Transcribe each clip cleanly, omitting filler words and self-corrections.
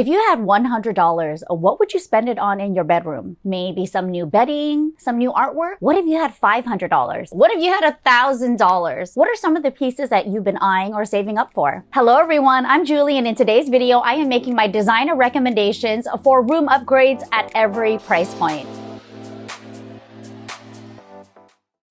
If you had $100, what would you spend it on in your bedroom? Maybe some new bedding, some new artwork? What if you had $500? What if you had $1,000? What are some of the pieces that you've been eyeing or saving up for? Hello everyone, I'm Julie, and in today's video, I am making my designer recommendations for room upgrades at every price point.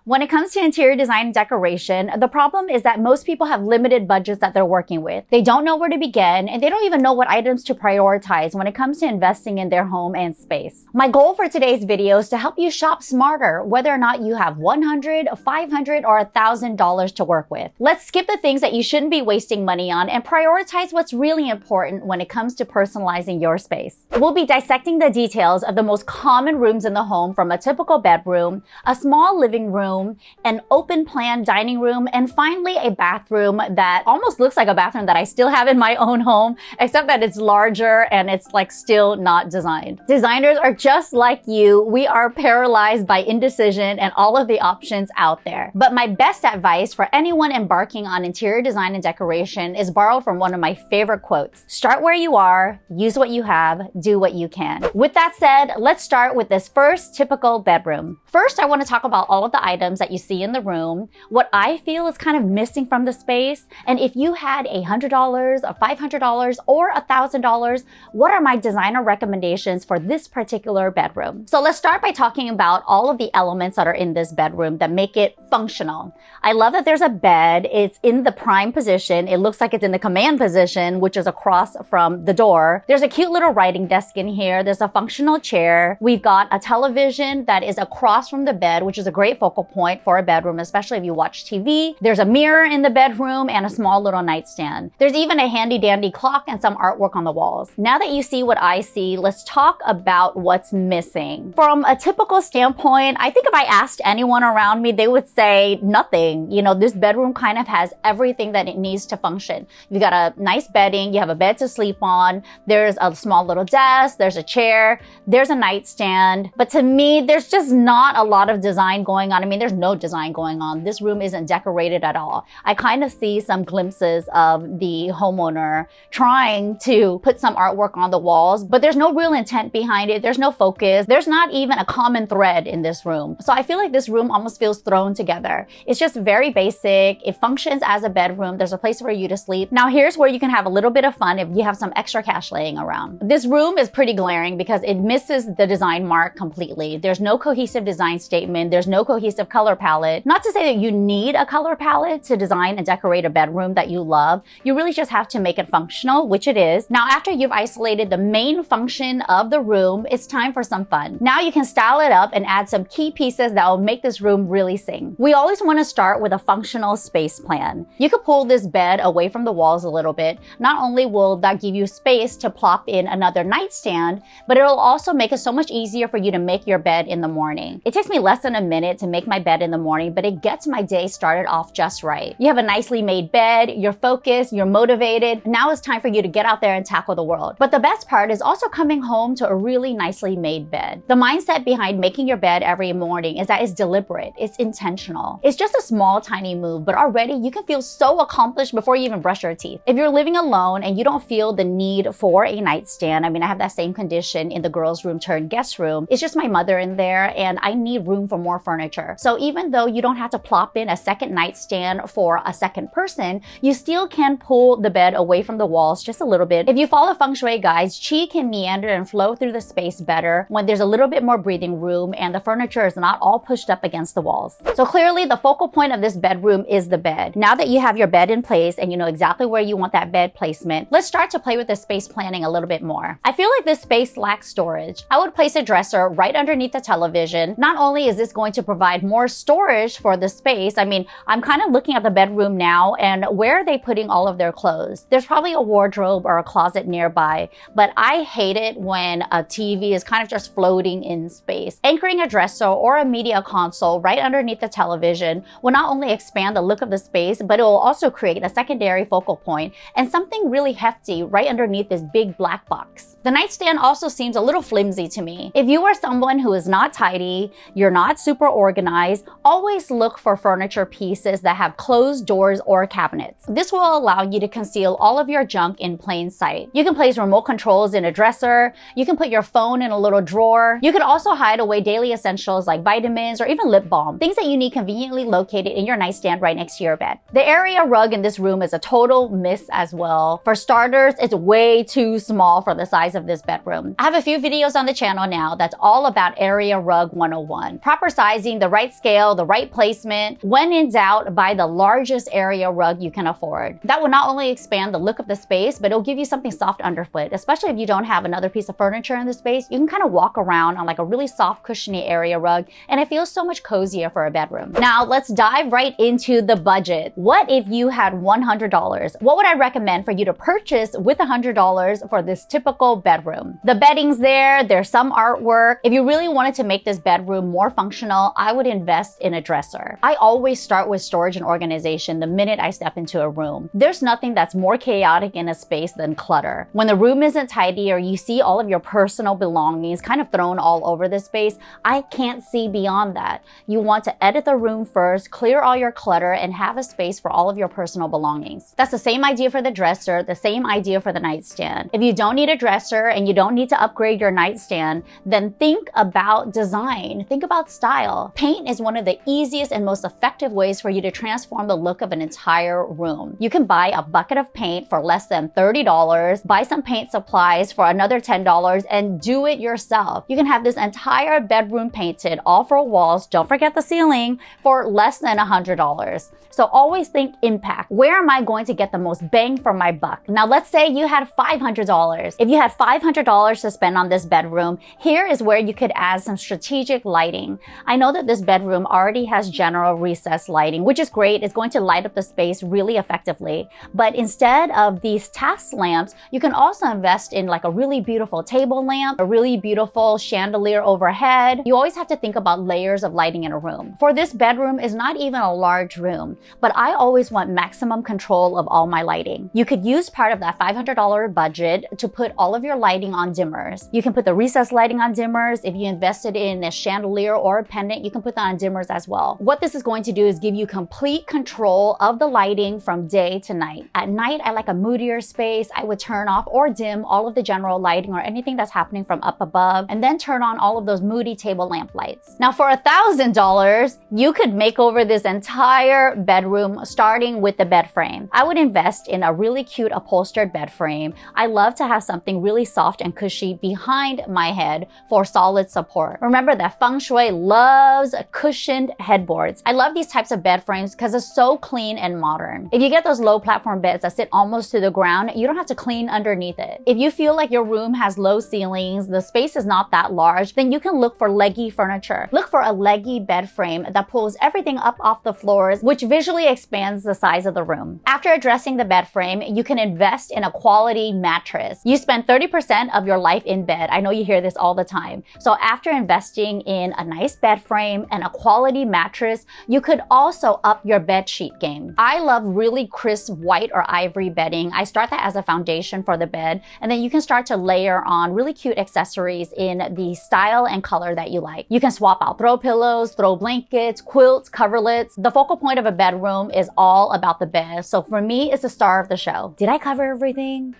When it comes to interior design and decoration, the problem is that most people have limited budgets that they're working with. They don't know where to begin, and they don't even know what items to prioritize when it comes to investing in their home and space. My goal for today's video is to help you shop smarter, whether or not you have $100, $500, or $1,000 to work with. Let's skip the things that you shouldn't be wasting money on and prioritize what's really important when it comes to personalizing your space. We'll be dissecting the details of the most common rooms in the home, from a typical bedroom, a small living room, an open plan dining room, and finally a bathroom that almost looks like a bathroom that I still have in my own home, except that it's larger and it's like still not designed. Designers are just like you. We are paralyzed by indecision and all of the options out there. But my best advice for anyone embarking on interior design and decoration is borrowed from one of my favorite quotes. Start where you are, use what you have, do what you can. With that said, let's start with this first typical bedroom. First, I want to talk about all of the items that you see in the room, what I feel is kind of missing from the space, and if you had $100, $500, or $1,000, what are my designer recommendations for this particular bedroom? So let's start by talking about all of the elements that are in this bedroom that make it functional. I love that there's a bed. It's in the prime position. It looks like it's in the command position, which is across from the door. There's a cute little writing desk in here. There's a functional chair. We've got a television that is across from the bed, which is a great focal point for a bedroom, especially if you watch TV. There's a mirror in the bedroom and a small little nightstand. There's even a handy dandy clock and some artwork on the walls. Now that you see what I see, let's talk about what's missing. From a typical standpoint, I think if I asked anyone around me, they would say nothing. You know, this bedroom kind of has everything that it needs to function. You got a nice bedding, you have a bed to sleep on, there's a small little desk, there's a chair, there's a nightstand. But to me, there's just not a lot of design going on. I mean, there's no design going on. This room isn't decorated at all. I kind of see some glimpses of the homeowner trying to put some artwork on the walls, but there's no real intent behind it. There's no focus. There's not even a common thread in this room. So I feel like this room almost feels thrown together. It's just very basic. It functions as a bedroom. There's a place for you to sleep. Now here's where you can have a little bit of fun if you have some extra cash laying around. This room is pretty glaring because it misses the design mark completely. There's no cohesive design statement. There's no cohesive color palette. Not to say that you need a color palette to design and decorate a bedroom that you love. You really just have to make it functional, which it is. Now, after you've isolated the main function of the room, it's time for some fun. Now you can style it up and add some key pieces that will make this room really sing. We always want to start with a functional space plan. You could pull this bed away from the walls a little bit. Not only will that give you space to plop in another nightstand, but it'll also make it so much easier for you to make your bed in the morning. It takes me less than a minute to make my bed in the morning, but it gets my day started off just right. You have a nicely made bed, you're focused, you're motivated. Now it's time for you to get out there and tackle the world. But the best part is also coming home to a really nicely made bed. The mindset behind making your bed every morning is that it's deliberate, it's intentional. It's just a small, tiny move, but already you can feel so accomplished before you even brush your teeth. If you're living alone and you don't feel the need for a nightstand, I mean, I have that same condition in the girls' room turned guest room. It's just my mother in there and I need room for more furniture. So even though you don't have to plop in a second nightstand for a second person, you still can pull the bed away from the walls just a little bit. If you follow feng shui guides, qi can meander and flow through the space better when there's a little bit more breathing room and the furniture is not all pushed up against the walls. So clearly the focal point of this bedroom is the bed. Now that you have your bed in place and you know exactly where you want that bed placement, let's start to play with the space planning a little bit more. I feel like this space lacks storage. I would place a dresser right underneath the television. Not only is this going to provide more storage for the space, I mean, I'm kind of looking at the bedroom now and where are they putting all of their clothes? There's probably a wardrobe or a closet nearby, but I hate it when a TV is kind of just floating in space. Anchoring a dresser or a media console right underneath the television will not only expand the look of the space, but it will also create a secondary focal point and something really hefty right underneath this big black box. The nightstand also seems a little flimsy to me. If you are someone who is not tidy, you're not super organized, organize, always look for furniture pieces that have closed doors or cabinets. This will allow you to conceal all of your junk in plain sight. You can place remote controls in a dresser. You can put your phone in a little drawer. You could also hide away daily essentials like vitamins or even lip balm, things that you need conveniently located in your nightstand right next to your bed. The area rug in this room is a total miss as well. For starters, it's way too small for the size of this bedroom. I have a few videos on the channel now that's all about area rug 101. Proper sizing, the right scale, the right placement. When in doubt, buy the largest area rug you can afford. That will not only expand the look of the space, but it'll give you something soft underfoot, especially if you don't have another piece of furniture in the space. You can kind of walk around on like a really soft, cushiony area rug, and it feels so much cozier for a bedroom. Now, let's dive right into the budget. What if you had $100? What would I recommend for you to purchase with $100 for this typical bedroom? The bedding's there, there's some artwork. If you really wanted to make this bedroom more functional, I would invest in a dresser. I always start with storage and organization the minute I step into a room. There's nothing that's more chaotic in a space than clutter. When the room isn't tidy or you see all of your personal belongings kind of thrown all over the space, I can't see beyond that. You want to edit the room first, clear all your clutter, and have a space for all of your personal belongings. That's the same idea for the dresser, the same idea for the nightstand. If you don't need a dresser and you don't need to upgrade your nightstand, then think about design, think about style. Paint is one of the easiest and most effective ways for you to transform the look of an entire room. You can buy a bucket of paint for less than $30, buy some paint supplies for another $10, and do it yourself. You can have this entire bedroom painted, all four walls, don't forget the ceiling, for less than $100. So always think impact. Where am I going to get the most bang for my buck? Now let's say you had $500. If you had $500 to spend on this bedroom, here is where you could add some strategic lighting. I know that this bedroom already has general recessed lighting, which is great. It's going to light up the space really effectively. But instead of these task lamps, you can also invest in like a really beautiful table lamp, a really beautiful chandelier overhead. You always have to think about layers of lighting in a room. For this bedroom, it's not even a large room, but I always want maximum control of all my lighting. You could use part of that $500 budget to put all of your lighting on dimmers. You can put the recessed lighting on dimmers. If you invested in a chandelier or a pendant, you can put that on dimmers as well. What this is going to do is give you complete control of the lighting from day to night. At night, I like a moodier space. I would turn off or dim all of the general lighting or anything that's happening from up above, and then turn on all of those moody table lamp lights. Now for $1,000, you could make over this entire bedroom starting with the bed frame. I would invest in a really cute upholstered bed frame. I love to have something really soft and cushy behind my head for solid support. Remember that feng shui loves cushioned headboards. I love these types of bed frames because it's so clean and modern. If you get those low platform beds that sit almost to the ground, you don't have to clean underneath it. If you feel like your room has low ceilings, the space is not that large, then you can look for leggy furniture. Look for a leggy bed frame that pulls everything up off the floors, which visually expands the size of the room. After addressing the bed frame, you can invest in a quality mattress. You spend 30% of your life in bed. I know you hear this all the time. So after investing in a nice bed frame and a quality mattress, you could also up your bed sheet game. I love really crisp white or ivory bedding. I start that as a foundation for the bed, and then you can start to layer on really cute accessories in the style and color that you like. You can swap out throw pillows, throw blankets, quilts, coverlets. The focal point of a bedroom is all about the bed. So for me, it's the star of the show. Did I cover everything?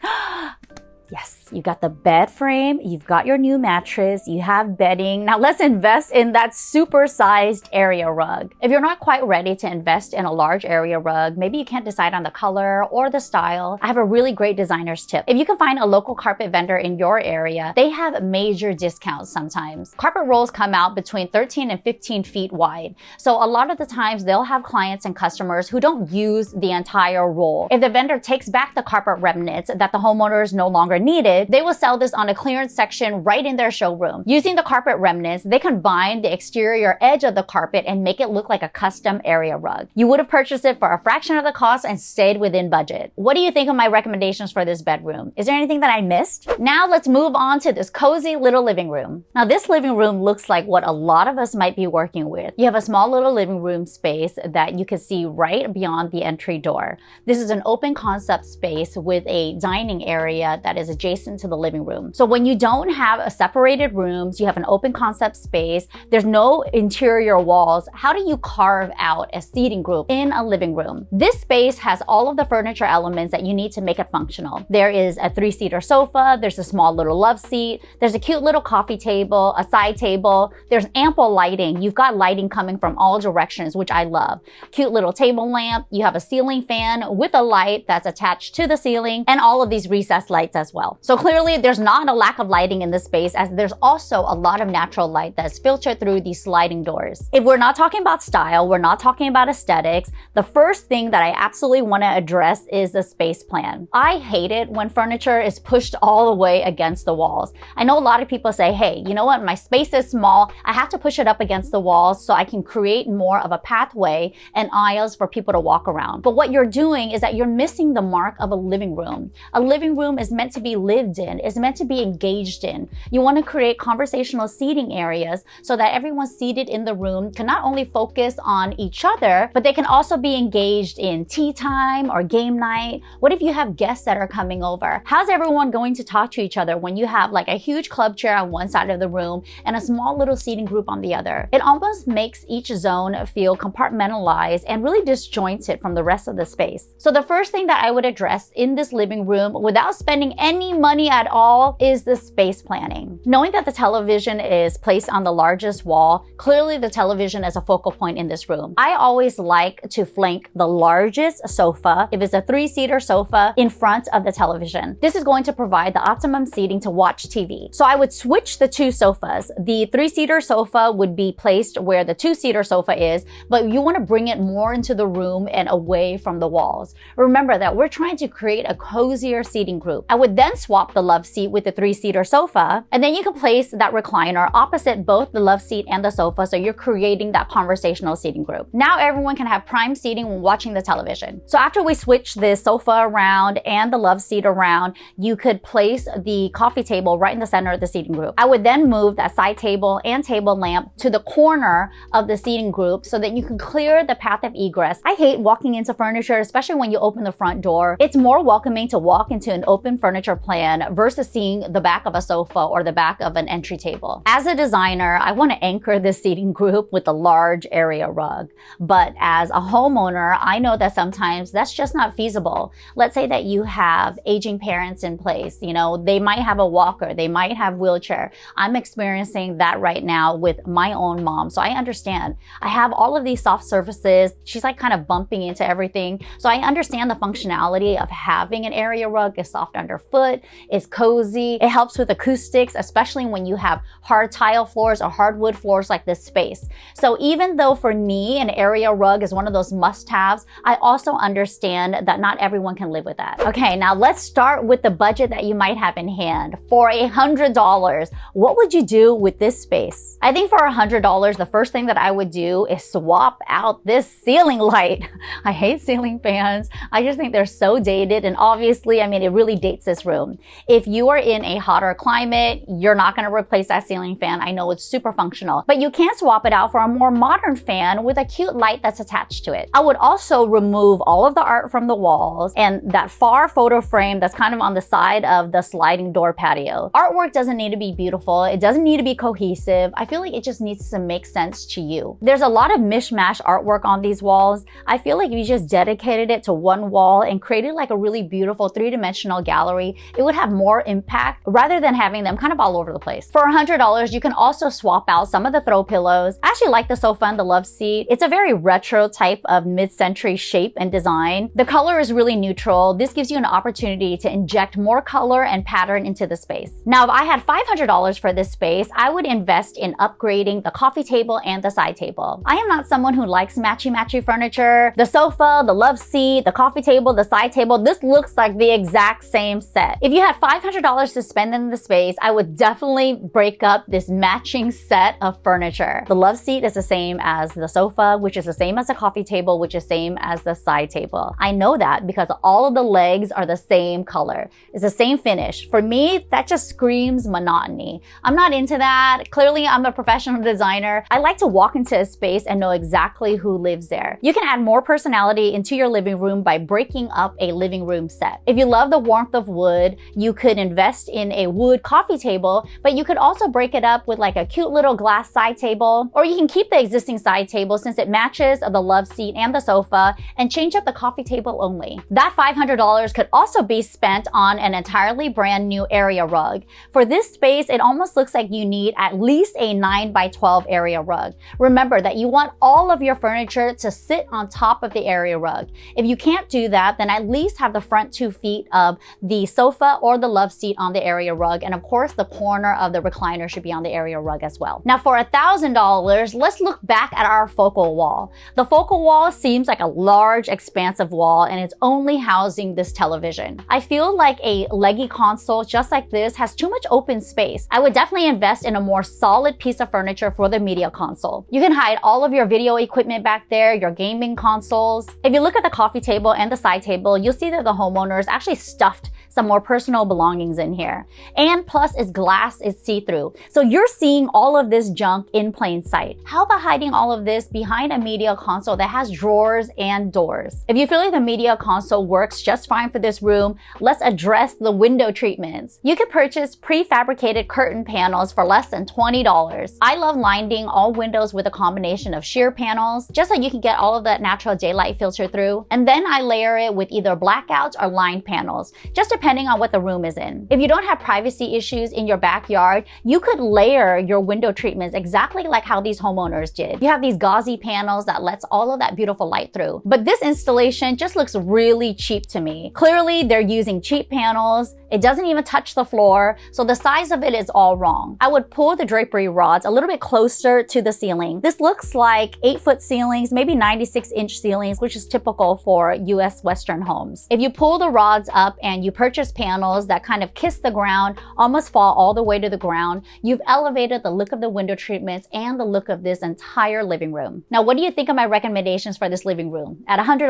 Yes, you got the bed frame, you've got your new mattress, you have bedding. Now let's invest in that super-sized area rug. If you're not quite ready to invest in a large area rug, maybe you can't decide on the color or the style, I have a really great designer's tip. If you can find a local carpet vendor in your area, they have major discounts sometimes. Carpet rolls come out between 13 and 15 feet wide. So a lot of the times they'll have clients and customers who don't use the entire roll. If the vendor takes back the carpet remnants that the homeowners no longer needed, they will sell this on a clearance section right in their showroom. Using the carpet remnants, they can bind the exterior edge of the carpet and make it look like a custom area rug. You would have purchased it for a fraction of the cost and stayed within budget. What do you think of my recommendations for this bedroom? Is there anything that I missed? Now let's move on to this cozy little living room. Now this living room looks like what a lot of us might be working with. You have a small little living room space that you can see right beyond the entry door. This is an open concept space with a dining area that is is adjacent to the living room. So when you don't have a separated rooms, you have an open concept space, there's no interior walls, how do you carve out a seating group in a living room? This space has all of the furniture elements that you need to make it functional. There is a 3-seater sofa, there's a small little love seat, there's a cute little coffee table, a side table, there's ample lighting. You've got lighting coming from all directions, which I love. Cute little table lamp, you have a ceiling fan with a light that's attached to the ceiling, and all of these recessed lights as well. So clearly there's not a lack of lighting in this space, as there's also a lot of natural light that's filtered through these sliding doors. If we're not talking about style, we're not talking about aesthetics, the first thing that I absolutely want to address is the space plan. I hate it when furniture is pushed all the way against the walls. I know a lot of people say, hey, you know what, my space is small, I have to push it up against the walls so I can create more of a pathway and aisles for people to walk around. But what you're doing is that you're missing the mark of a living room. A living room is meant to be lived in, is meant to be engaged in. You want to create conversational seating areas so that everyone seated in the room can not only focus on each other, but they can also be engaged in tea time or game night. What if you have guests that are coming over? How's everyone going to talk to each other when you have like a huge club chair on one side of the room and a small little seating group on the other? It almost makes each zone feel compartmentalized and really disjointed from the rest of the space. So the first thing that I would address in this living room without spending any money at all is the space planning. Knowing that the television is placed on the largest wall, clearly the television is a focal point in this room. I always like to flank the largest sofa, if it's a 3-seater sofa, in front of the television. This is going to provide the optimum seating to watch TV. So I would switch the two sofas. The 3-seater sofa would be placed where the 2-seater sofa is, but you want to bring it more into the room and away from the walls. Remember that we're trying to create a cozier seating group. I would then swap the love seat with the 3-seater sofa, and then you can place that recliner opposite both the love seat and the sofa, so you're creating that conversational seating group. Now everyone can have prime seating when watching the television. So after we switch the sofa around and the love seat around, you could place the coffee table right in the center of the seating group. I would then move that side table and table lamp to the corner of the seating group so that you can clear the path of egress. I hate walking into furniture, especially when you open the front door. It's more welcoming to walk into an open furniture plan versus seeing the back of a sofa or the back of an entry table. As a designer, I want to anchor this seating group with a large area rug. But as a homeowner, I know that sometimes that's just not feasible. Let's say that you have aging parents in place. You know, they might have a walker, they might have wheelchair. I'm experiencing that right now with my own mom. So I understand. I have all of these soft surfaces. She's like kind of bumping into everything. So I understand the functionality of having an area rug. It's soft underfoot, it's cozy, it helps with acoustics, especially when you have hard tile floors or hardwood floors like this space. So even though for me an area rug is one of those must-haves, I also understand that not everyone can live with that. Okay, now let's start with the budget that you might have in hand. For $100, what would you do with this space? I think for $100, the first thing that I would do is swap out this ceiling light. I hate ceiling fans. I just think they're so dated, and obviously, I mean, it really dates this room. If you are in a hotter climate, you're not going to replace that ceiling fan. I know it's super functional, but you can swap it out for a more modern fan with a cute light that's attached to it. I would also remove all of the art from the walls and that far photo frame that's kind of on the side of the sliding door patio. Artwork doesn't need to be beautiful. It doesn't need to be cohesive. I feel like it just needs to make sense to you. There's a lot of mishmash artwork on these walls. I feel like if you just dedicated it to one wall and created like a really beautiful 3-dimensional gallery, it would have more impact rather than having them kind of all over the place. For $100, you can also swap out some of the throw pillows. I actually like the sofa and the love seat. It's a very retro type of mid-century shape and design. The color is really neutral. This gives you an opportunity to inject more color and pattern into the space. Now, if I had $500 for this space, I would invest in upgrading the coffee table and the side table. I am not someone who likes matchy-matchy furniture. The sofa, the love seat, the coffee table, the side table, this looks like the exact same set. If you had $500 to spend in the space, I would definitely break up this matching set of furniture. The love seat is the same as the sofa, which is the same as the coffee table, which is same as the side table. I know that because all of the legs are the same color. It's the same finish. For me, that just screams monotony. I'm not into that. Clearly, I'm a professional designer. I like to walk into a space and know exactly who lives there. You can add more personality into your living room by breaking up a living room set. If you love the warmth of wood, wood, you could invest in a wood coffee table, but you could also break it up with like a cute little glass side table, or you can keep the existing side table since it matches the love seat and the sofa and change up the coffee table only. That $500 could also be spent on an entirely brand new area rug. For this space, it almost looks like you need at least a 9x12 area rug. Remember that you want all of your furniture to sit on top of the area rug. If you can't do that, then at least have the front 2 feet of the sofa or the love seat on the area rug, and of course the corner of the recliner should be on the area rug as well. Now for $1,000, let's look back at our focal wall. The focal wall seems like a large expansive wall and it's only housing this television. I feel like a leggy console just like this has too much open space. I would definitely invest in a more solid piece of furniture for the media console. You can hide all of your video equipment back there, your gaming consoles. If you look at the coffee table and the side table, you'll see that the homeowners actually stuffed some more personal belongings in here. And plus it's glass, it's see-through. So you're seeing all of this junk in plain sight. How about hiding all of this behind a media console that has drawers and doors? If you feel like the media console works just fine for this room, let's address the window treatments. You can purchase prefabricated curtain panels for less than $20. I love lining all windows with a combination of sheer panels, just so you can get all of that natural daylight filtered through. And then I layer it with either blackouts or lined panels, just depending on what the room is in. If you don't have privacy issues in your backyard, you could layer your window treatments exactly like how these homeowners did. You have these gauzy panels that lets all of that beautiful light through. But this installation just looks really cheap to me. Clearly, they're using cheap panels. It doesn't even touch the floor, so the size of it is all wrong. I would pull the drapery rods a little bit closer to the ceiling. This looks like 8-foot ceilings, maybe 96-inch ceilings, which is typical for US Western homes. If you pull the rods up and you purchase panels that kind of kiss the ground, almost fall all the way to the ground, you've elevated the look of the window treatments and the look of this entire living room. Now, what do you think of my recommendations for this living room? At $100,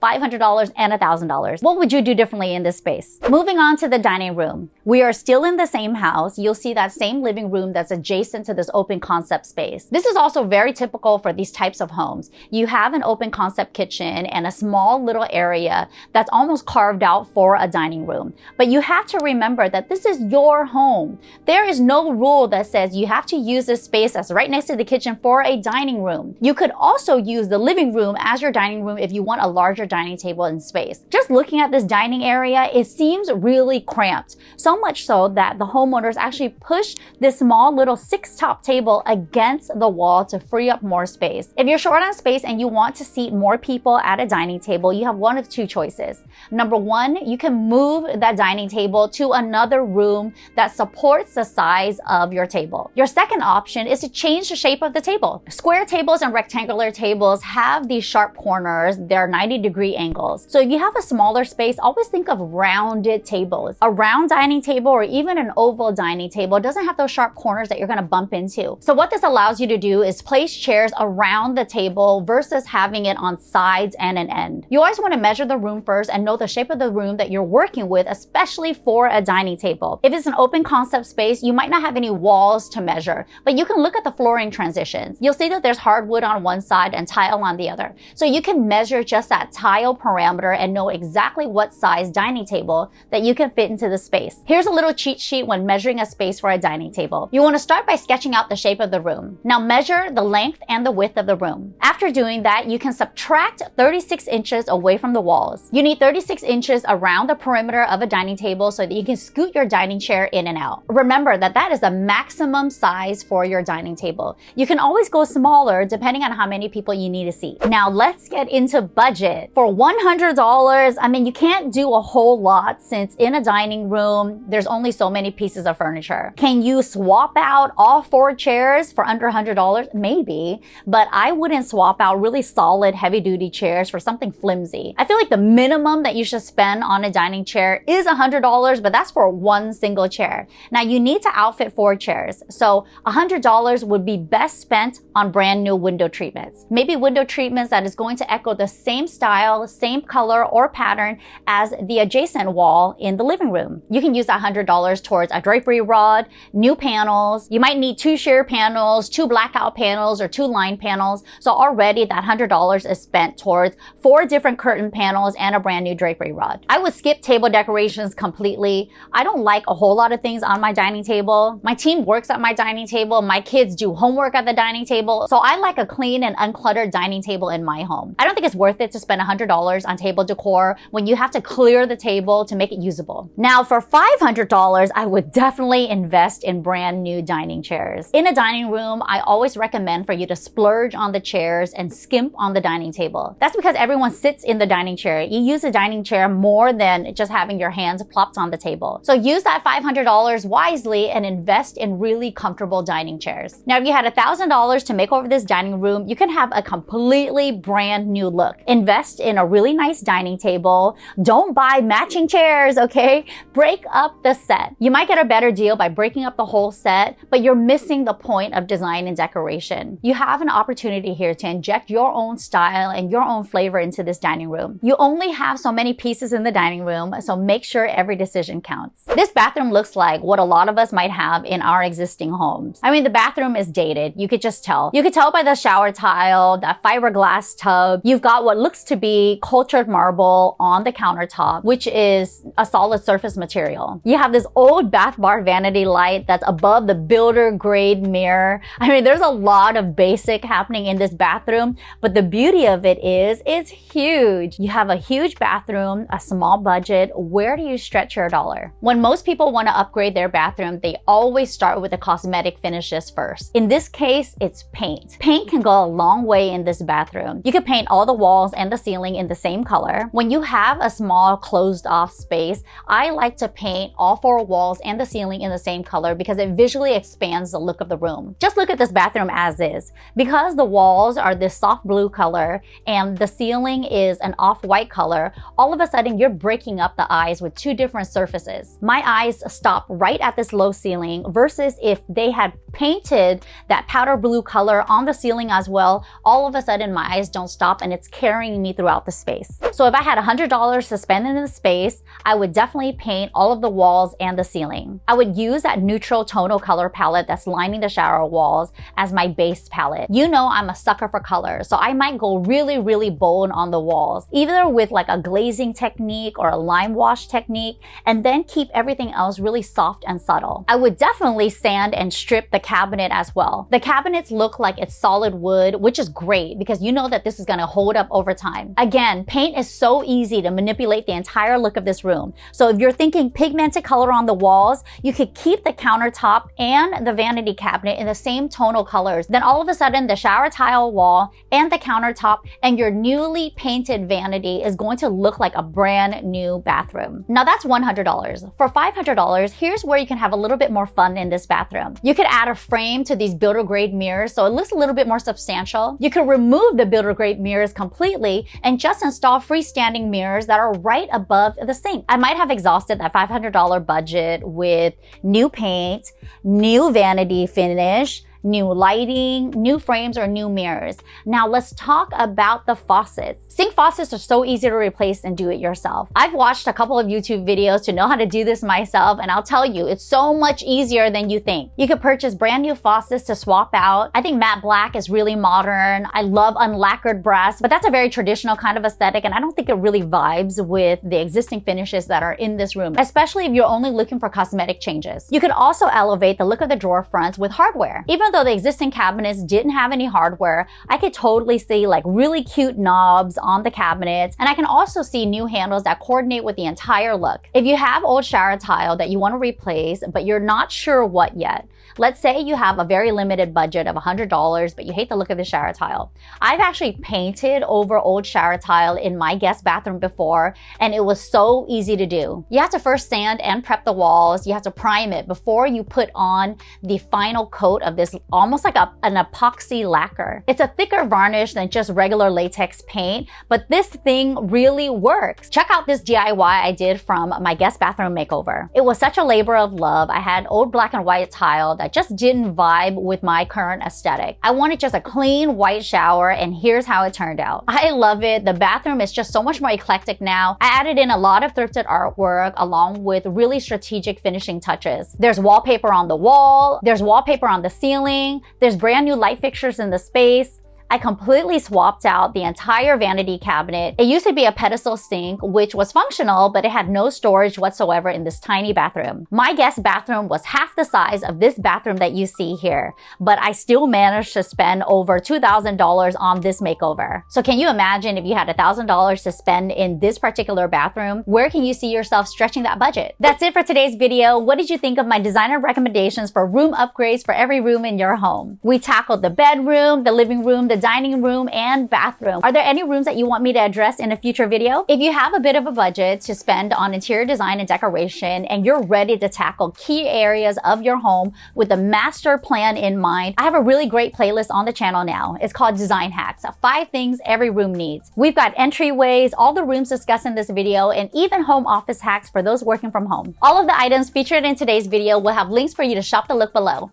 $500, and $1,000, what would you do differently in this space? Moving on to the dining room. We are still in the same house. You'll see that same living room that's adjacent to this open concept space. This is also very typical for these types of homes. You have an open concept kitchen and a small little area that's almost carved out for a dining room. But you have to remember that this is your home. There is no rule that says you have to use this space that's right next to the kitchen for a dining room. You could also use the living room as your dining room if you want a larger dining table and space. Just looking at this dining area, it seems really cramped. So much so that the homeowners actually pushed this small little 6-top table against the wall to free up more space. If you're short on space and you want to seat more people at a dining table, you have one of two choices. Number one, you can move that dining table to another room that supports the size of your table. Your second option is to change the shape of the table. Square tables and rectangular tables have these sharp corners. They're 90-degree angles. So if you have a smaller space, always think of rounded tables. A round dining table or even an oval dining table doesn't have those sharp corners that you're going to bump into. So what this allows you to do is place chairs around the table versus having it on sides and an end. You always want to measure the room first and know the shape of the room that you're working with, especially for a dining table. If it's an open concept space, you might not have any walls to measure, but you can look at the flooring transitions. You'll see that there's hardwood on one side and tile on the other. So you can measure just that tile parameter and know exactly what size dining table that you can fit into the space. Here's a little cheat sheet when measuring a space for a dining table. You want to start by sketching out the shape of the room. Now measure the length and the width of the room. After doing that, you can subtract 36 inches away from the walls. You need 36 inches around the perimeter of a dining table so that you can scoot your dining chair in and out. Remember that that is the maximum size for your dining table. You can always go smaller depending on how many people you need to seat. Now let's get into budget. For $100, I mean, you can't do a whole lot since in a dining room, there's only so many pieces of furniture. Can you swap out all 4 chairs for under $100? Maybe, but I wouldn't swap out really solid heavy-duty chairs for something flimsy. I feel like the minimum that you should spend on a dining chair is $100, but that's for one single chair. Now you need to outfit 4 chairs, so $100 would be best spent on brand new window treatments. Maybe window treatments that is going to echo the same style, same color or pattern as the adjacent wall in the living room. You can use that $100 towards a drapery rod, new panels. You might need 2 sheer panels, 2 blackout panels, or 2 line panels. So already that $100 is spent towards 4 different curtain panels and a brand new drapery rod. I would skip table decorations completely. I don't like a whole lot of things on my dining table. My team works at my dining table. My kids do homework at the dining table. So I like a clean and uncluttered dining table in my home. I don't think it's worth it to spend $100 on table decor when you have to clear the table to make it usable. Now for $500, I would definitely invest in brand new dining chairs. In a dining room, I always recommend for you to splurge on the chairs and skimp on the dining table. That's because everyone sits in the dining chair. You use a dining chair more than just having your hands plopped on the table. So use that $500 wisely and invest in really comfortable dining chairs. Now, if you had $1,000 to make over this dining room, you can have a completely brand new look. Invest in a really nice dining table. Don't buy matching chairs, okay? Break up the set. You might get a better deal by breaking up the whole set, but you're missing the point of design and decoration. You have an opportunity here to inject your own style and your own flavor into this dining room. You only have so many pieces in the dining room, so make sure every decision counts. This bathroom looks like what a lot of us might have in our existing homes. I mean, the bathroom is dated. You could just tell. You could tell by the shower tile, that fiberglass tub. You've got what looks to be cultured marble on the countertop, which is a solid surface material. You have this old bath bar vanity light that's above the builder grade mirror. I mean, there's a lot of basic happening in this bathroom, but the beauty of it is it's huge. You have a huge bathroom, a small budget. Where do you stretch your dollar? When most people want to upgrade their bathroom, they always start with the cosmetic finishes first. In this case, it's paint. Paint can go a long way in this bathroom. You can paint all the walls and the ceiling in the same color. When you have a small closed off space, I like to paint all four walls and the ceiling in the same color because it visually expands the look of the room. Just look at this bathroom as is. Because the walls are this soft blue color and the ceiling is an off-white color, all of a sudden you're breaking up the eyes with two different surfaces. My eyes stop right at this low ceiling versus if they had painted that powder blue color on the ceiling as well, all of a sudden my eyes don't stop and it's carrying me throughout the space. So if I had $100 to spend in the space, I would definitely paint all of the walls and the ceiling. I would use that neutral tonal color palette that's lining the shower walls as my base palette. You know I'm a sucker for color, so I might go really, really bold on the walls, either with like a glazing technique or a lime wash technique, and then keep everything else really soft and subtle. I would definitely sand and strip the cabinet as well. The cabinets look like it's solid wood, which is great because you know that this is gonna hold up over time. Again, paint is so easy to manipulate the entire look of this room. So if you're thinking pigmented color on the walls, you could keep the countertop and the vanity cabinet in the same tonal colors. Then all of a sudden, the shower tile wall and the countertop and your newly painted vanity is going to look like a brand new bathroom. Now that's $100. For $500, here's where you can have a little bit more fun in this bathroom. You could add a frame to these builder grade mirrors so it looks a little bit more substantial. You could remove the builder grade mirrors completely and just install freestanding mirrors that are right above the sink. I might have exhausted that $500 budget with new paint, new vanity finish, new lighting, new frames, or new mirrors. Now let's talk about the faucets. Sink faucets are so easy to replace and do it yourself. I've watched a couple of YouTube videos to know how to do this myself, and I'll tell you, it's so much easier than you think. You could purchase brand new faucets to swap out. I think matte black is really modern. I love unlacquered brass, but that's a very traditional kind of aesthetic, and I don't think it really vibes with the existing finishes that are in this room, especially if you're only looking for cosmetic changes. You could also elevate the look of the drawer fronts with hardware. Even though the existing cabinets didn't have any hardware, I could totally see like really cute knobs on the cabinets, and I can also see new handles that coordinate with the entire look. If you have old shower tile that you want to replace, but you're not sure what yet, let's say you have a very limited budget of $100, but you hate the look of the shower tile. I've actually painted over old shower tile in my guest bathroom before, and it was so easy to do. You have to first sand and prep the walls. You have to prime it before you put on the final coat of this almost like an epoxy lacquer. It's a thicker varnish than just regular latex paint, but this thing really works. Check out this DIY I did from my guest bathroom makeover. It was such a labor of love. I had old black and white tile that just didn't vibe with my current aesthetic. I wanted just a clean white shower, and here's how it turned out. I love it. The bathroom is just so much more eclectic now. I added in a lot of thrifted artwork along with really strategic finishing touches. There's wallpaper on the wall, there's wallpaper on the ceiling, there's brand new light fixtures in the space. I completely swapped out the entire vanity cabinet. It used to be a pedestal sink, which was functional, but it had no storage whatsoever in this tiny bathroom. My guest bathroom was half the size of this bathroom that you see here, but I still managed to spend over $2,000 on this makeover. So can you imagine if you had $1,000 to spend in this particular bathroom? Where can you see yourself stretching that budget? That's it for today's video. What did you think of my designer recommendations for room upgrades for every room in your home? We tackled the bedroom, the living room, the dining room, and bathroom. Are there any rooms that you want me to address in a future video? If you have a bit of a budget to spend on interior design and decoration, and you're ready to tackle key areas of your home with a master plan in mind, I have a really great playlist on the channel now. It's called Design Hacks, 5 things every room needs. We've got entryways, all the rooms discussed in this video, and even home office hacks for those working from home. All of the items featured in today's video will have links for you to shop the look below.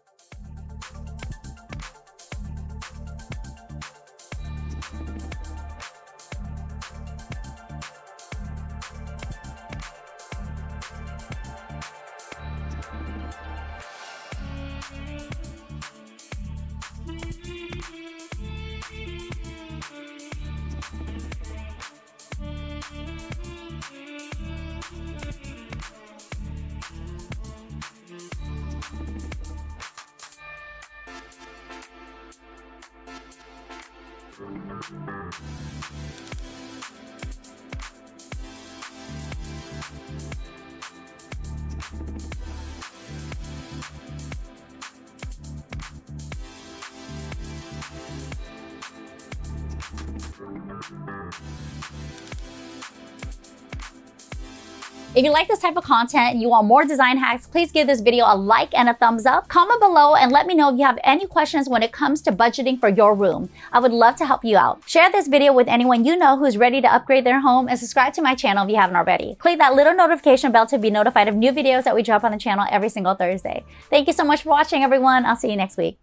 If you like this type of content and you want more design hacks, please give this video a like and a thumbs up. Comment below and let me know if you have any questions when it comes to budgeting for your room. I would love to help you out. Share this video with anyone you know who's ready to upgrade their home, and subscribe to my channel if you haven't already. Click that little notification bell to be notified of new videos that we drop on the channel every single Thursday. Thank you so much for watching, everyone. I'll see you next week.